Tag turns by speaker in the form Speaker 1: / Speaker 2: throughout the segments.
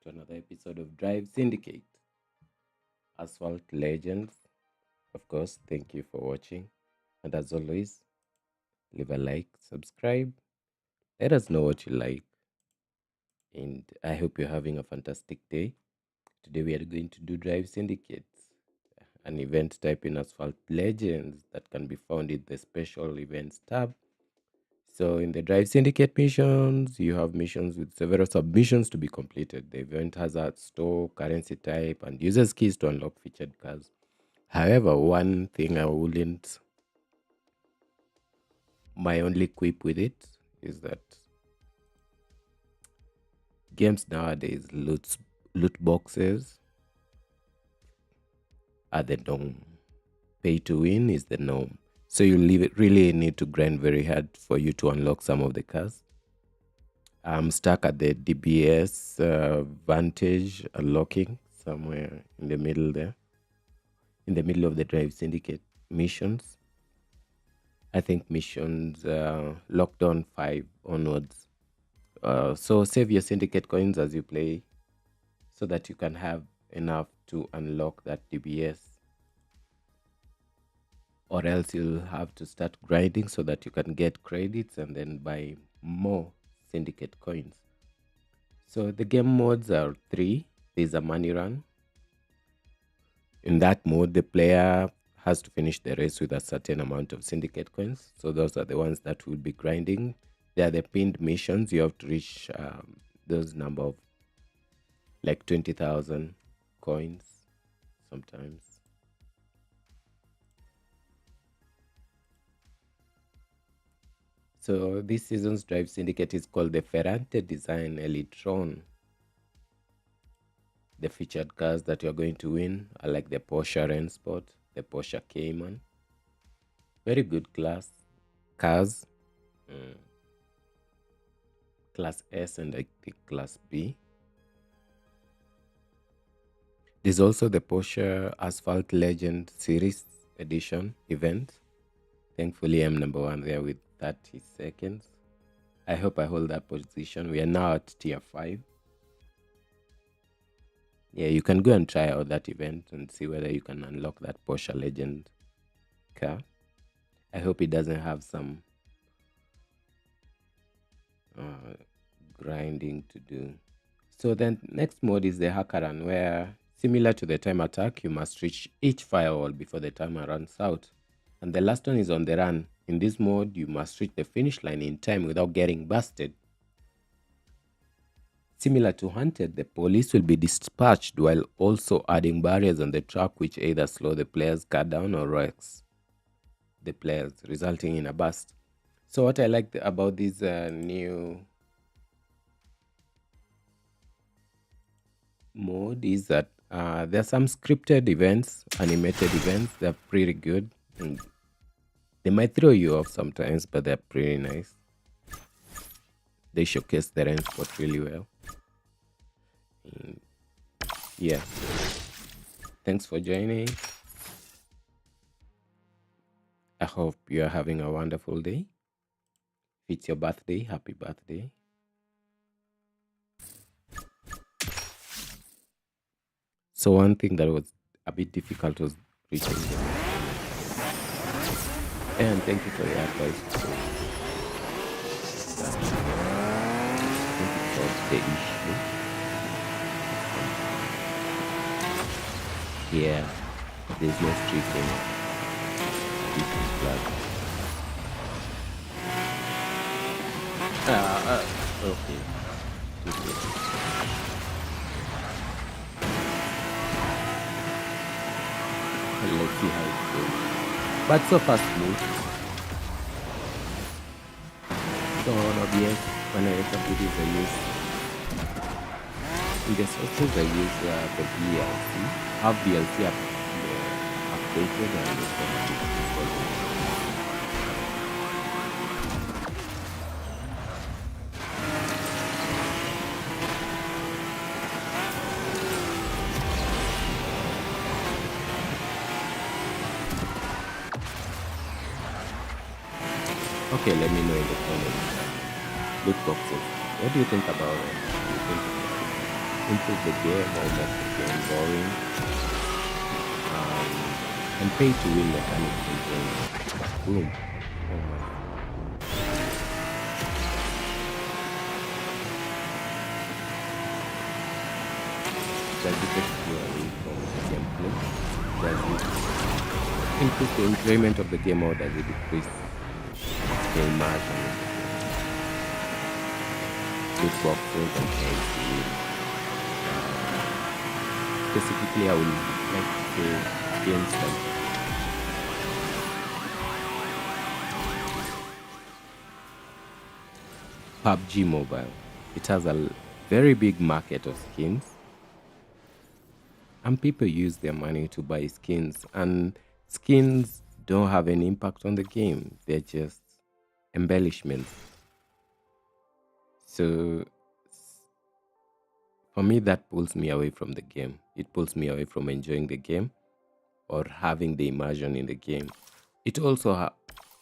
Speaker 1: to another episode of Drive Syndicate. Asphalt Legends. Of course, thank you for watching. And as always, leave a like, subscribe, let us know what you like. And I hope you're having a fantastic day. Today we are going to do Drive Syndicate, an event type in Asphalt Legends that can be found in the special events tab. So in the Drive Syndicate missions, you have missions with several submissions to be completed. The event has a store, currency type, and users keys to unlock featured cars. However, one thing my only quip with it is that games nowadays, loot boxes are the norm. Pay to win is the norm. So you really need to grind very hard for you to unlock some of the cars. I'm stuck at the DBS Vantage unlocking somewhere in the middle there, in the middle of the Drive Syndicate missions. I think missions lockdown 5 onwards. So save your Syndicate coins as you play so that you can have enough to unlock that DBS. Or else you'll have to start grinding so that you can get credits and then buy more Syndicate coins. So the game modes are 3. There's a money run. In that mode, the player has to finish the race with a certain amount of Syndicate coins. So those are the ones that will be grinding. They are the pinned missions. You have to reach those number of like 20,000 coins sometimes. So this season's Drive Syndicate is called the Ferrante Design Elitron. The featured cars that you're going to win are like the Porsche Rennsport, the Porsche Cayman. Very good class cars. Class S and I think Class B. There's also the Porsche Asphalt Legend Series Edition event. Thankfully, I'm number 1 there with 30 seconds. I hope I hold that position. We are now at tier 5. Yeah, you can go and try out that event and see whether you can unlock that Porsche Legend car. I hope it doesn't have some grinding to do. So then next mode is the hacker run, where similar to the time attack, you must reach each firewall before the timer runs out. And the last one is on the run. In this mode, you must reach the finish line in time without getting busted. Similar to Hunted, the police will be dispatched while also adding barriers on the track which either slow the player's car down or wrecks the players, resulting in a bust. So what I like about this new mode is that there are some scripted events, animated events. They're pretty good. And they might throw you off sometimes, but they're pretty nice. They showcase the Rennsport really well. And yeah. Thanks for joining. I hope you are having a wonderful day. If it's your birthday, happy birthday. So one thing that was a bit difficult was reaching them. And thank you for your advice. I think it solves the issue. Yeah, there's no streaking. This is black. Okay. Let's see how it goes. But so far smooth. So on OBS, when I record videos, I use in the sources I use the VLC. Have VLC updated and it's going to be installed. Okay, let me know in the comments. Loot boxes. What do you think about it? Do you think improve the game or make the game boring, and pay to win mechanics in games. Boom. Oh my. Does it take you away from the gameplay? Does it increase the enjoyment of the game, or does it decrease the immersion in the game? Loot boxes and things. Specifically, I would like to say games like PUBG Mobile. It has a very big market of skins, and people use their money to buy skins, and skins don't have any impact on the game. They're just embellishments. So for me, that pulls me away from the game. It pulls me away from enjoying the game or having the immersion in the game. It also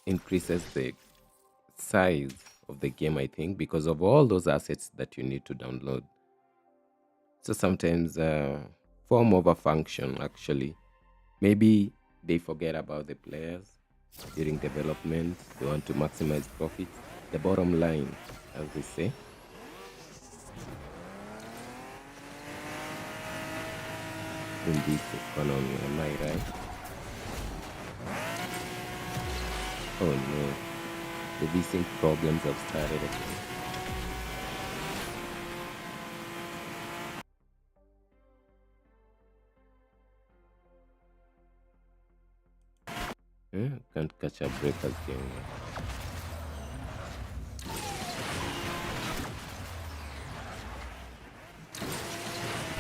Speaker 1: increases the size of the game, I think, because of all those assets that you need to download. So sometimes form over function, actually. Maybe they forget about the players during development. They want to maximize profits. The bottom line, as they say. In this economy, am I right? Oh no, the VSync problems have started again. Can't catch a break again.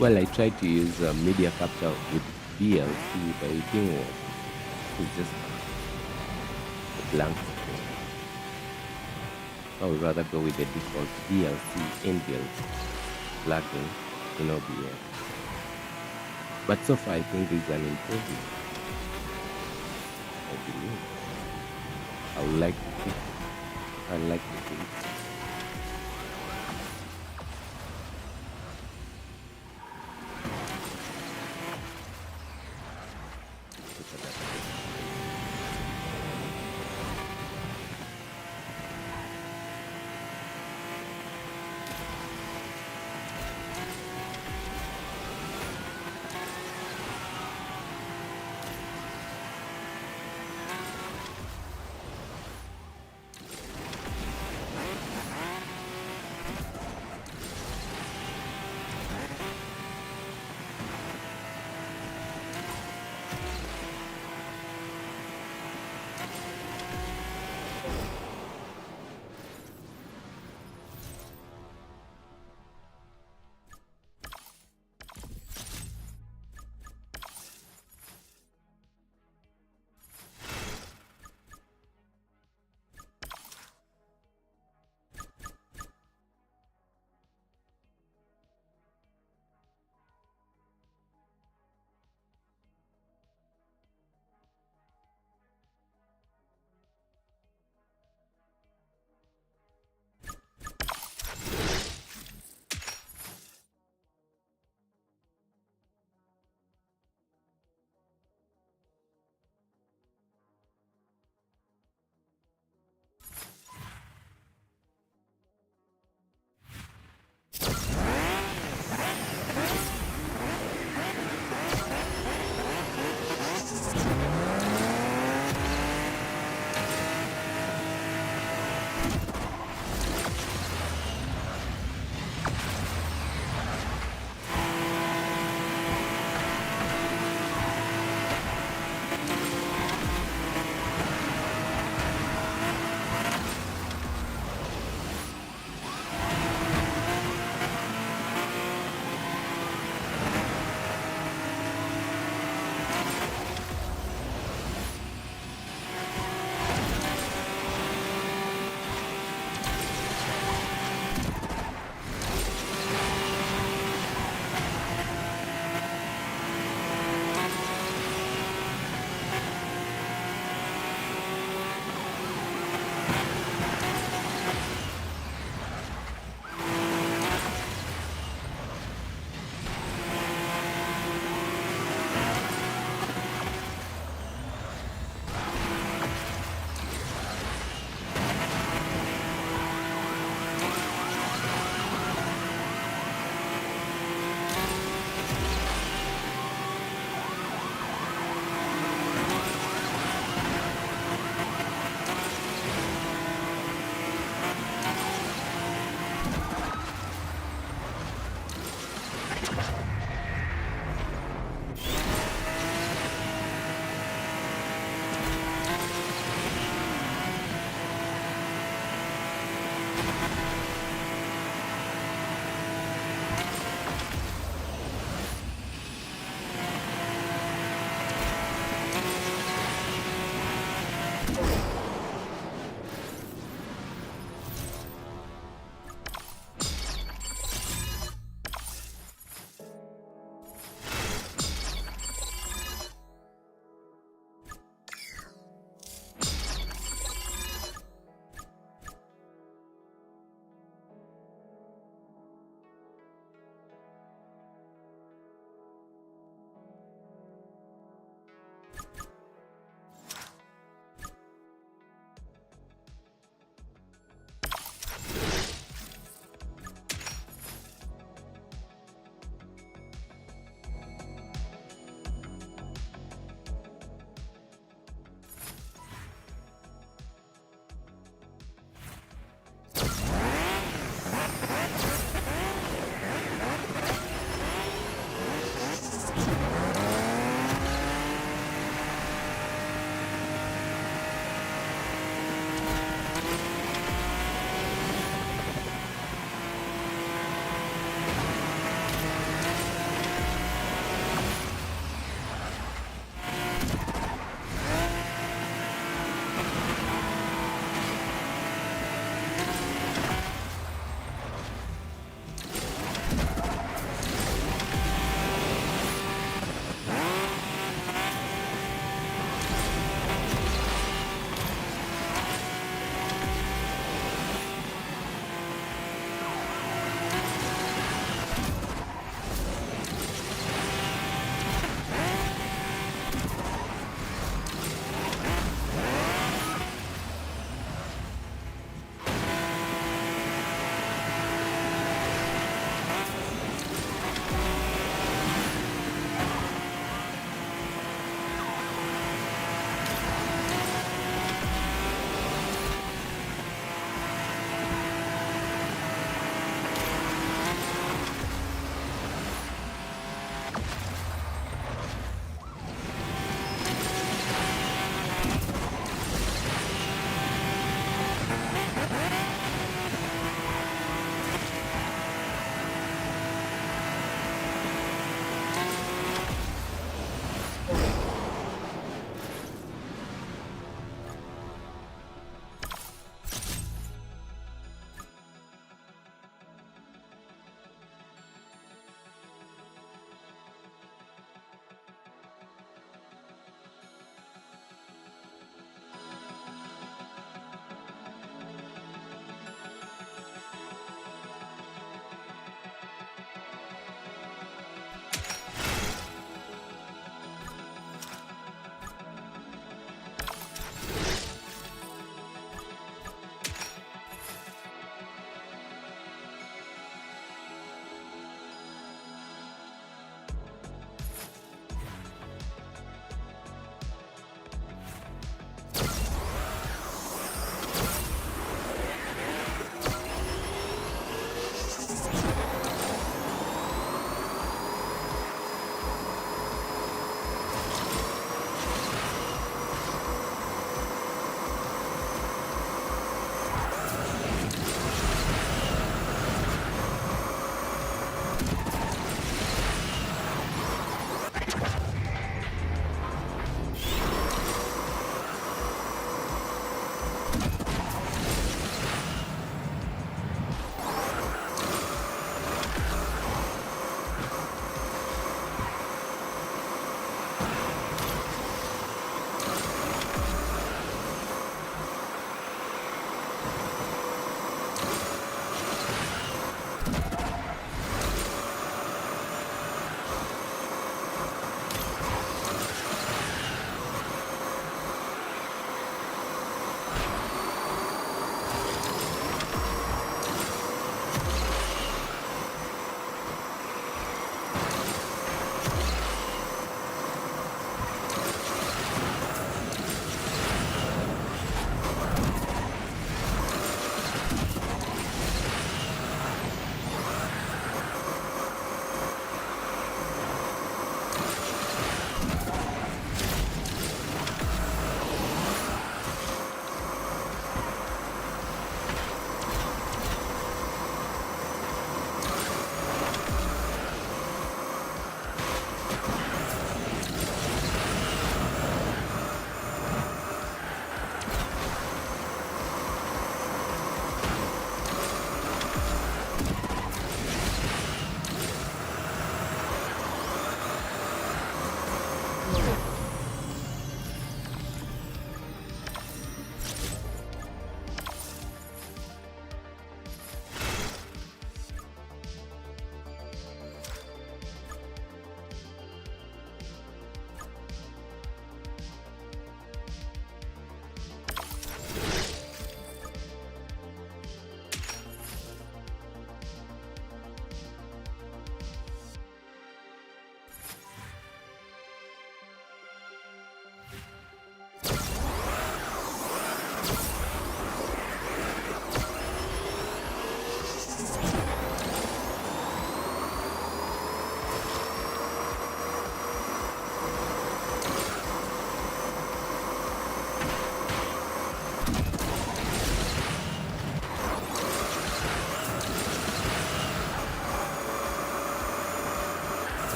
Speaker 1: Well, I tried to use media capture with DLC, but it didn't work. It's just a blank screen. I would rather go with the default DLC inbuilt plugin in OBS. But so far, I think there's an improvement. I believe. I would like to see. I like to see.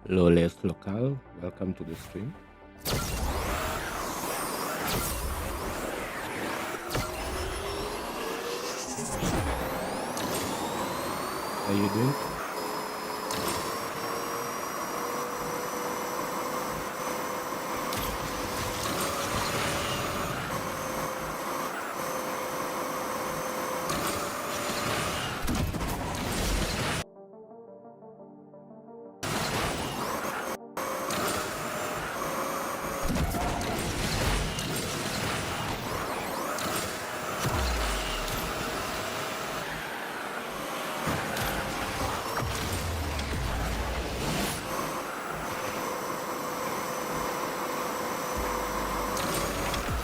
Speaker 1: Lawless Local, welcome to the stream. How you doing?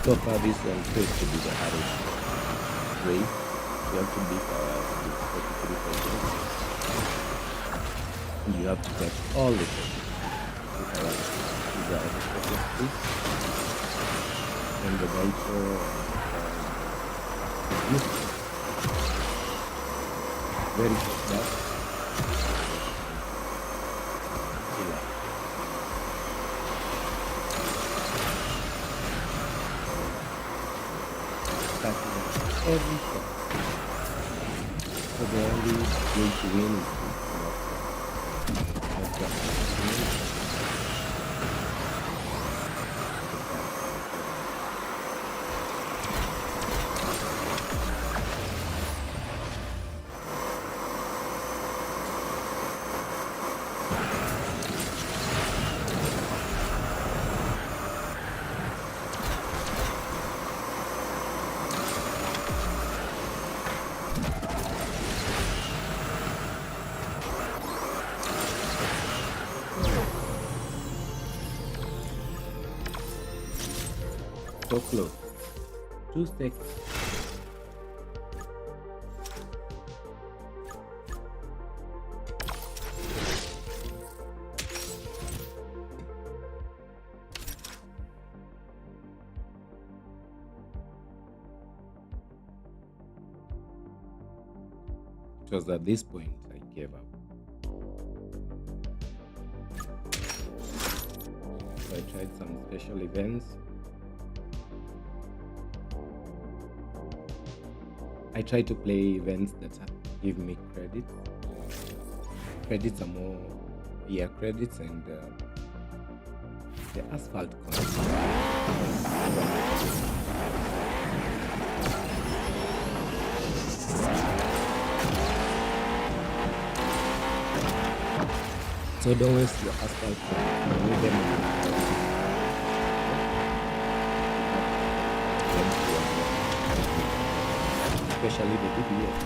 Speaker 1: So far, this one seems to be the hardest race. You have to beat 43%. You have to catch all the fish. These are the fish. And the also very fast. Every time. So the only way to win is so close. 2 seconds. It was at this point I gave up. So I tried some special events. I try to play events that give me credits. Credits are more, credits and the Asphalt Coins. So don't waste your Asphalt Coins. You need them. Especially the DPS.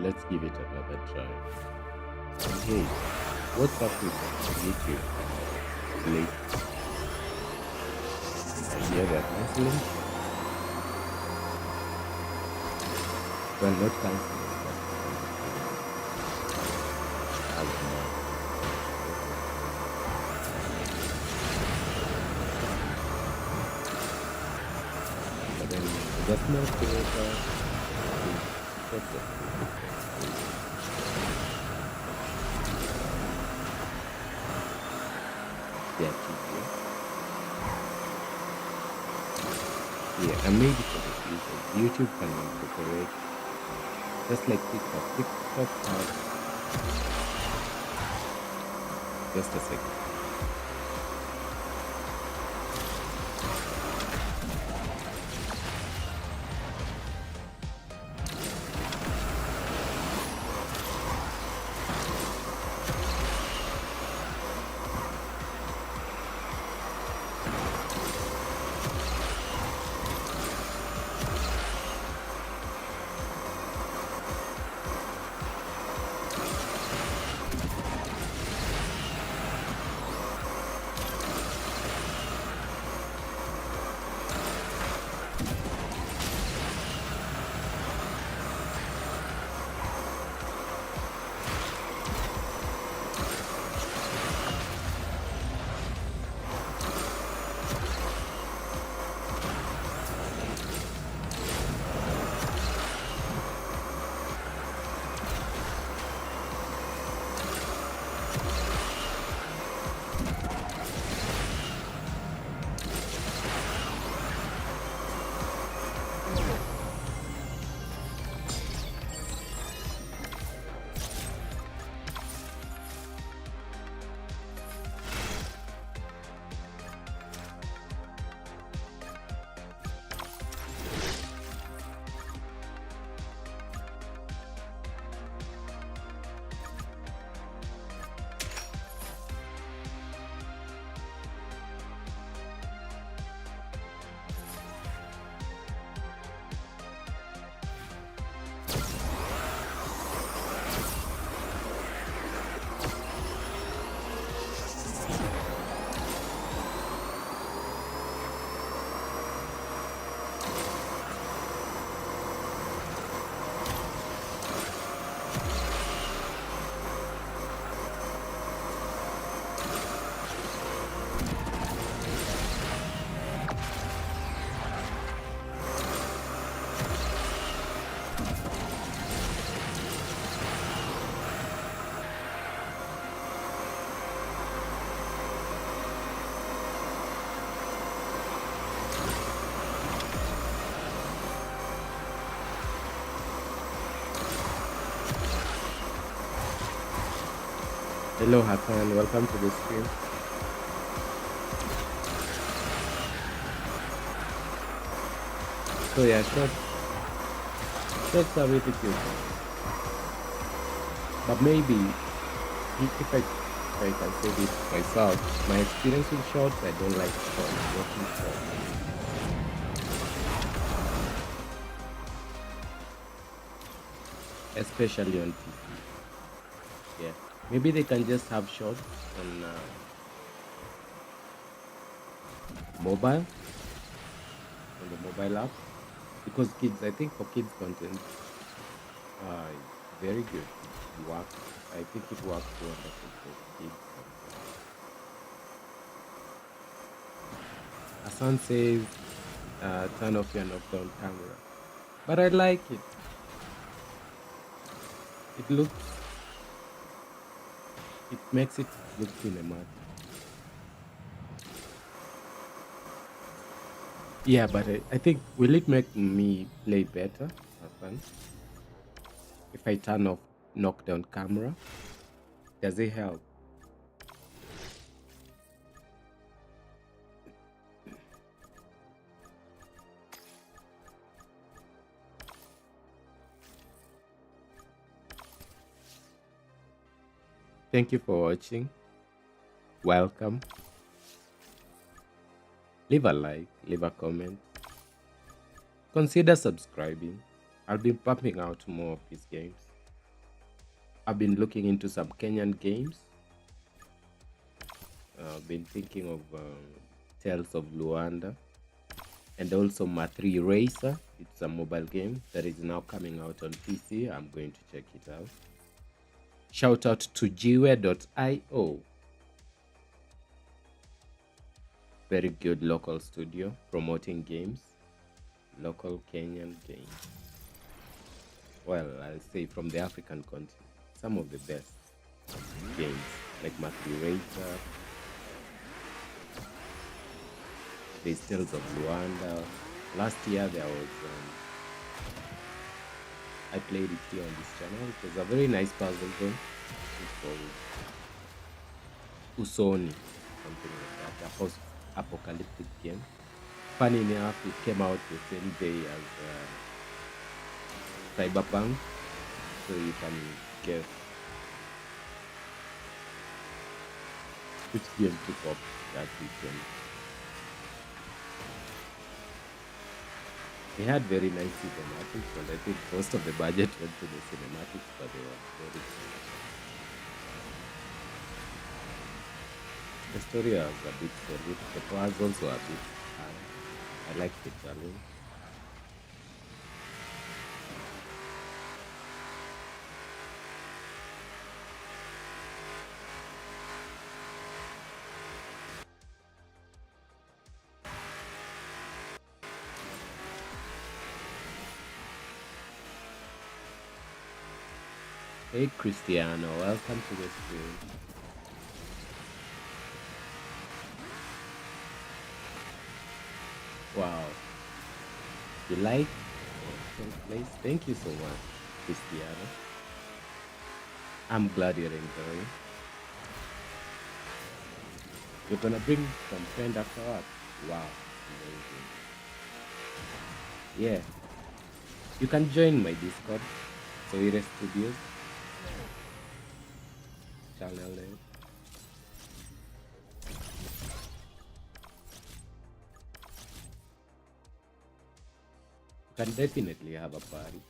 Speaker 1: let's give it another try. And hey, what's up with YouTube late? I hear they're canceling. Well, not canceling, but as now. But then the small creator is sort of their TV. Yeah, and maybe for the future, YouTube can incorporate just like TikTok. TikTok has just a second. Hello Hakan, welcome to the stream. So yeah, shorts are really cute. But maybe if I can say this myself, my experience with shorts, I don't like shorts, watching shorts. Especially on PC. Yeah. Maybe they can just have shorts on mobile, on the mobile app. Because kids, I think for kids content, it's very good. It works. I think it works wonderful for kids. Hassan says, turn off your knockdown camera. But I like it. It makes it look cinematic. Yeah, but I think, will it make me play better, Hassan? If I turn off knockdown camera, does it help? Thank you for watching. Welcome. Leave a like, leave a comment. Consider subscribing. I'll be pumping out more of these games. I've been looking into some Kenyan games. I've been thinking of Tales of Luanda and also Ma3 Racer. It's a mobile game that is now coming out on PC. I'm going to check it out. Shout out to jiwe.io. Very good local studio promoting games, local Kenyan games. Well, I'll say from the African continent, some of the best games like Ma3 Racer. There's Tales of Luanda. Last year there was, I played it here on this channel. It was a very nice puzzle game. It's called Usoni, something like that. A post-apocalyptic game. Funny enough, it came out the same day as Cyberpunk, so you can guess which game took up that weekend. They had very nice cinematics, and I think most of the budget went to the cinematics, but they were very cool. The story was a bit solid. The puzzles were a bit hard. I liked the challenge. Hey Cristiano, welcome to the stream. Wow. You like 10th place? Thank you so much, Cristiano. I'm glad you're enjoying. You're gonna bring some friend after work? Wow, amazing. Yeah. You can join my Discord. Soire Studios. Channel name. You can definitely have a party.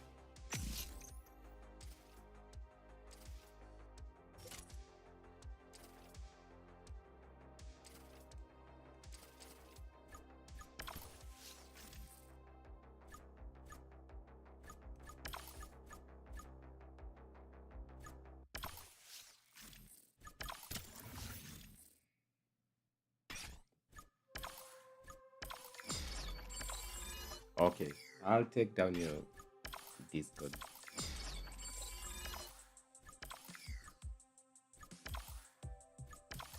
Speaker 1: Okay, I'll take down your Discord.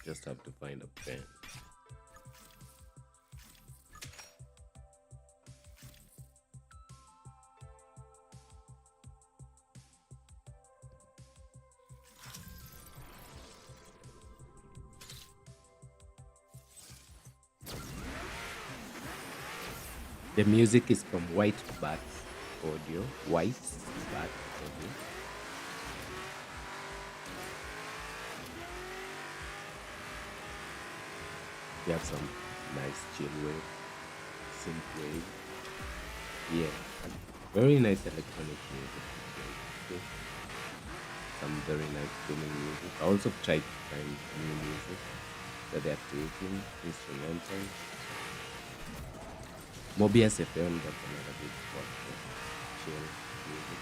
Speaker 1: Just have to find a pen. The music is from White Bat Audio. White Bat Audio. We have some nice chill wave, synth wave. Yeah, very nice electronic music. Okay. Some very nice tuning music. I also tried to find new music that they're creating, instrumental. Mobius FM, that's another big spot for chill music.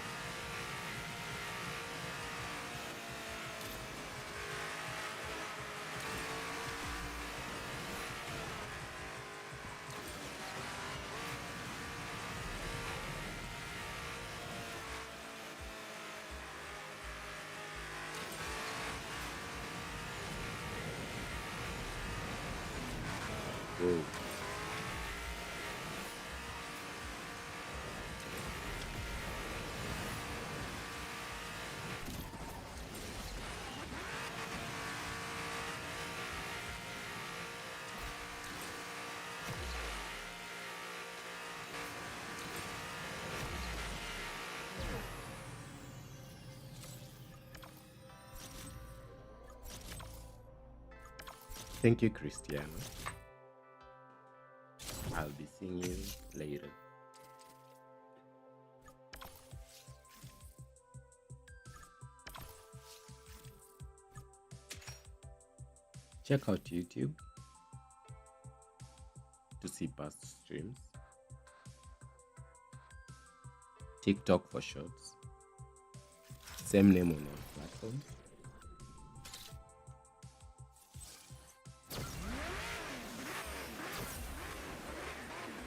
Speaker 1: Whoa. Thank you, Cristiano. I'll be seeing you later. Check out YouTube to see past streams, TikTok for shorts, same name on all platforms.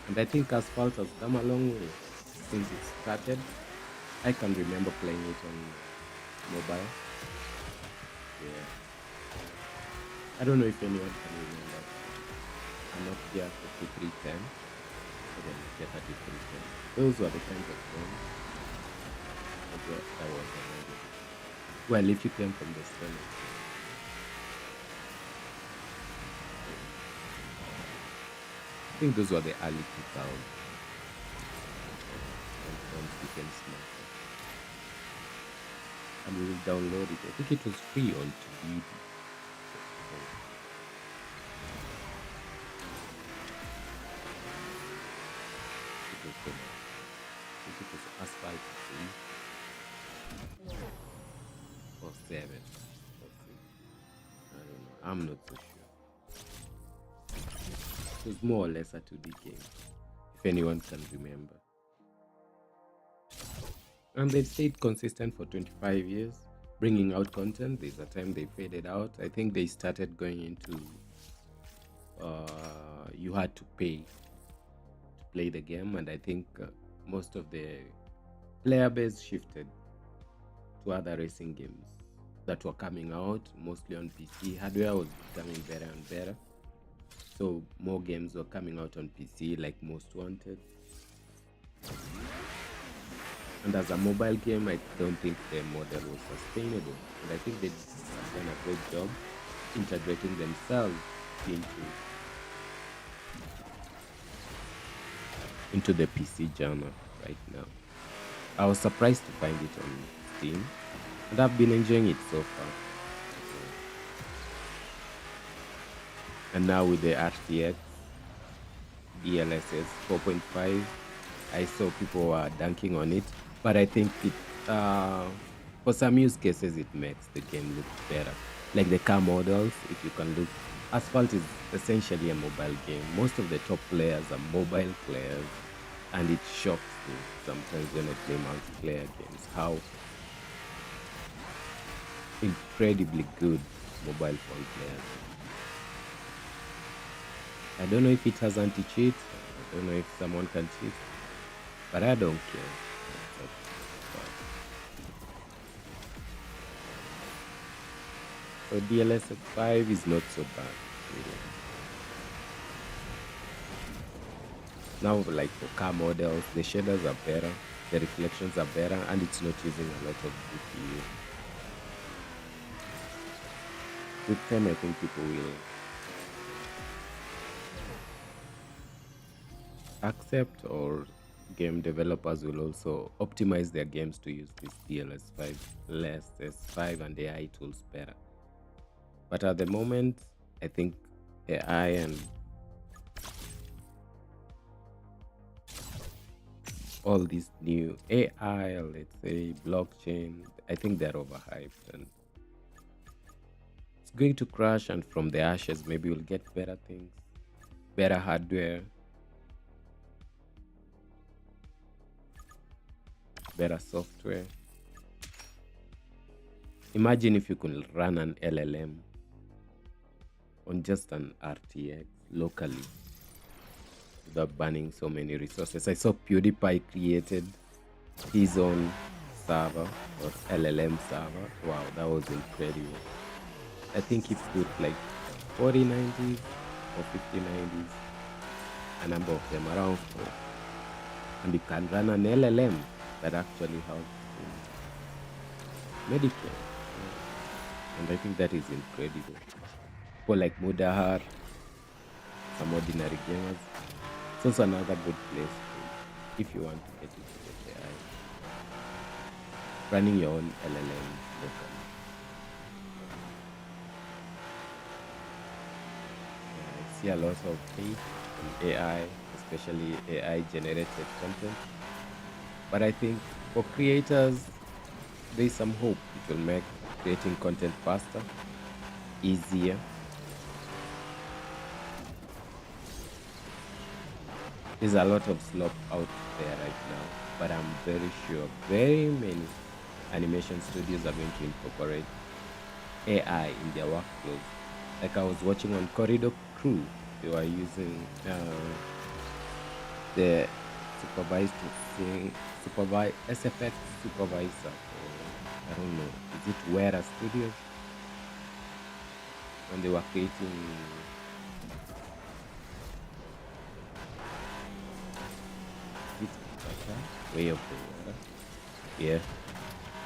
Speaker 1: And I think Asphalt has come a long way since it started. I can remember playing it on mobile. Yeah. I don't know if anyone can remember a Nokia 3310 or the Nokia 3310. Those were the kinds of phones that was available. Well, if you came from the Stone Age. I think those were the early 2000s when phones became smarter. And we will download it. I think it was free on TV. I think it was Asphalt 3 or 7 or 6. I don't know. I'm not so sure. It was more or less a 2D game, if anyone can remember. And they've stayed consistent for 25 years, bringing out content. There's a time they faded out. I think they started going into you had to pay to play the game, and I think most of the player base shifted to other racing games that were coming out, mostly on PC. Hardware was becoming better and better, so more games were coming out on PC, like Most Wanted. And as a mobile game, I don't think the model was sustainable. And I think they've done a great job integrating themselves into the PC genre right now. I was surprised to find it on Steam, and I've been enjoying it so far. And now with the RTX DLSS 4.5, I saw people were dunking on it, but I think it, for some use cases, it makes the game look better. Like the car models, if you can look, Asphalt is essentially a mobile game. Most of the top players are mobile players, and it shocks me sometimes when I play multiplayer games how incredibly good mobile phone players are. I don't know if it has anti-cheat. I don't know if someone can cheat, but I don't care. So DLSS 5 is not so bad, really. Now, like for car models, the shaders are better, the reflections are better, and it's not using a lot of GPU. With time, I think people will accept, or game developers will also optimize their games to use this DLSS5 and AI tools better. But at the moment, I think AI and all these new AI, let's say blockchain, I think they're overhyped and it's going to crash. And from the ashes, maybe we'll get better things, better hardware, better software. Imagine if you could run an LLM on just an RTX locally without burning so many resources. I saw PewDiePie created his own server or LLM server. Wow, that was incredible. I think he put like 4090s or 5090s, a number of them, around 4. And you can run an LLM that actually helps in Medicare. And I think that is incredible. For like Mudahar, some ordinary gamers, it's also another good place if you want to get into the AI. Running your own LLM locally. I see a lot of hate in AI, especially AI generated content. But I think for creators, there is some hope. It will make creating content faster, easier, There's a lot of slop out there right now, but I'm very sure very many animation studios are going to incorporate AI in their workflows. Like I was watching on Corridor Crew, they were using the supervised thing, SFX supervisor, or I don't know, is it Wera Studios? When they were creating this way of the water. Yeah,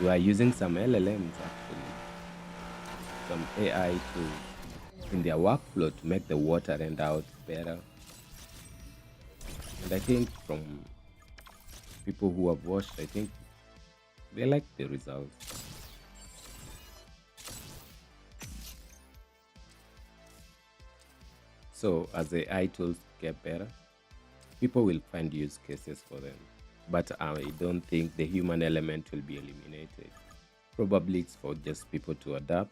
Speaker 1: we are using some LLMs actually, some AI tools in their workflow to make the water render out better. And I think from people who have watched, I think they like the results. So as the AI tools get better, people will find use cases for them. But I don't think the human element will be eliminated. Probably it's for just people to adapt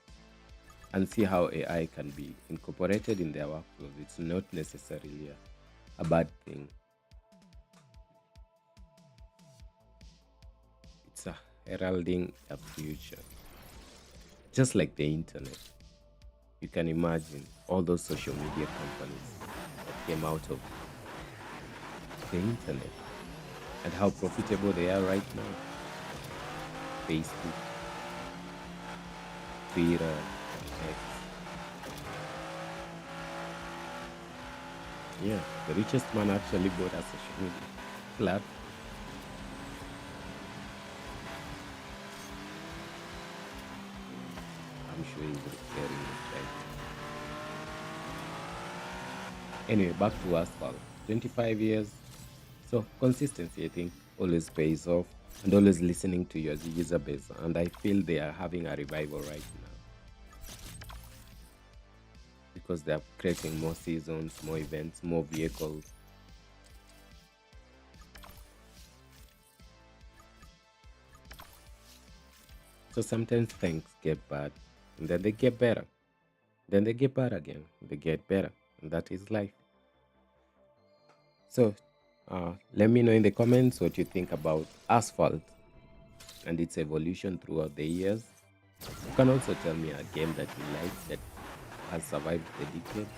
Speaker 1: and see how AI can be incorporated in their workflows. It's not necessarily a bad thing. It's a heralding a future. Just like the internet. You can imagine all those social media companies that came out of the internet and how profitable they are right now. Facebook, Twitter, X. Yeah, the richest man actually bought a social media platform. I'm sure he's repairing it right now. Anyway, back to Asphalt. 25 years. So consistency, I think, always pays off, and always listening to your user base. And I feel they are having a revival right now because they are creating more seasons, more events, more vehicles. So sometimes things get bad, and then they get better. Then they get bad again. They get better, and that is life. So let me know in the comments what you think about Asphalt and its evolution throughout the years. You can also tell me a game that you like that has survived the decade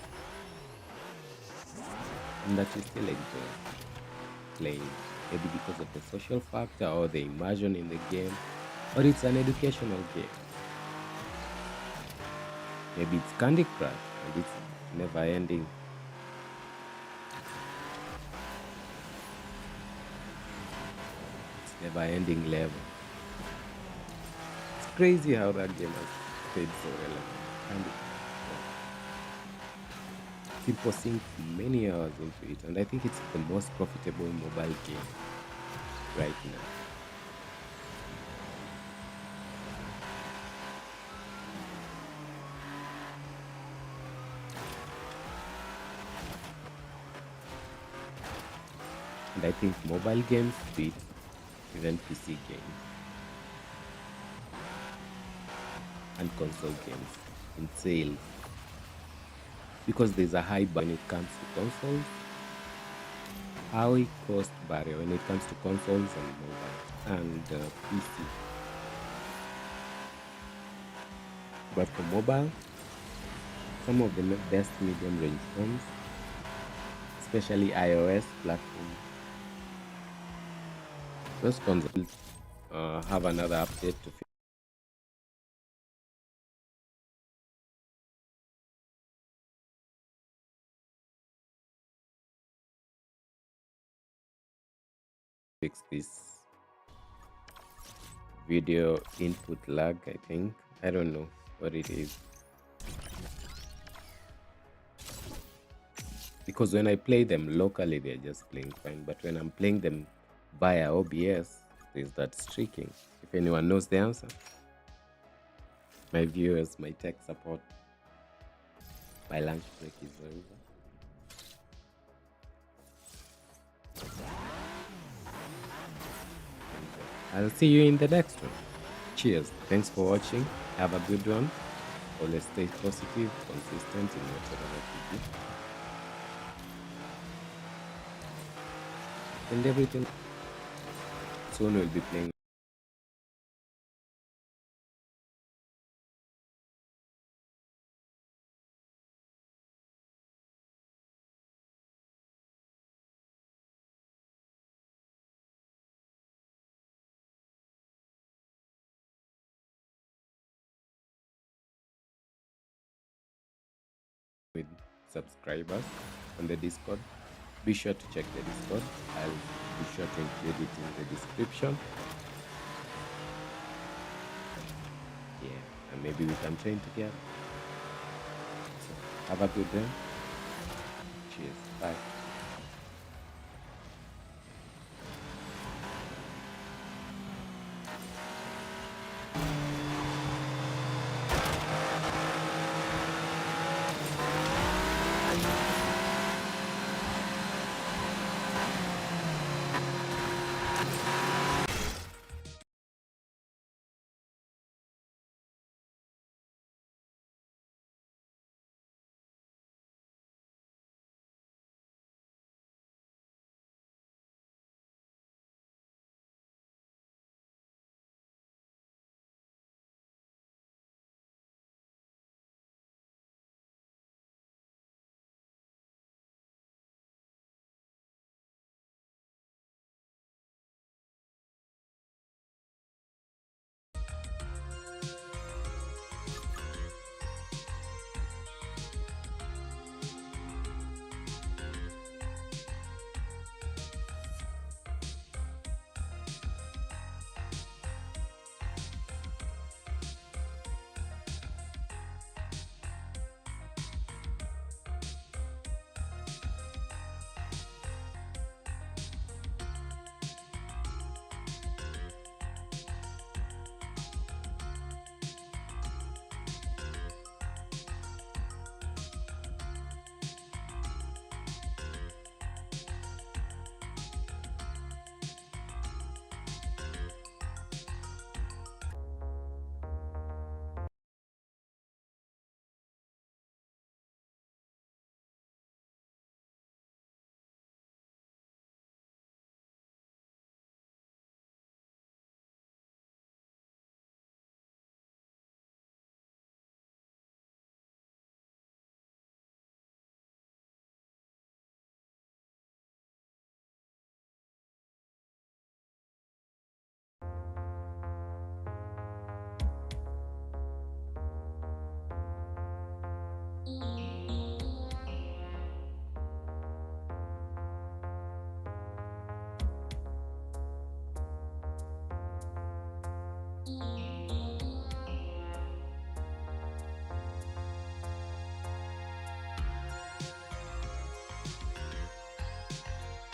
Speaker 1: and that you still enjoy playing, maybe because of the social factor or the immersion in the game, or it's an educational game. Maybe it's Candy Crush and it's never ending. It's never ending level. It's crazy how that game has stayed so relevant. Candy Crush. People sink many hours into it, and I think it's the most profitable mobile game right now. And I think mobile games beat even PC games and console games in sales because there's a high bar when it comes to consoles, high cost barrier when it comes to consoles and mobile and PC. But for mobile, some of the best medium range phones, especially iOS platforms, those consoles have another update to fix this video input lag. I think I don't know what it is, because when I play them locally they're just playing fine, but when I'm playing them via OBS there's that streaking. If anyone knows the answer, my viewers, my tech support, my lunch break is over. I'll see you in the next one. Cheers. Thanks for watching. Have a good one. Always stay positive, consistent in whatever that you do. and everything. Soon we'll be playing with subscribers on the Discord. Be sure to check the Discord. I'll be sure to include it in the description. Yeah, and maybe we can train together. So have a good day. Cheers. Bye.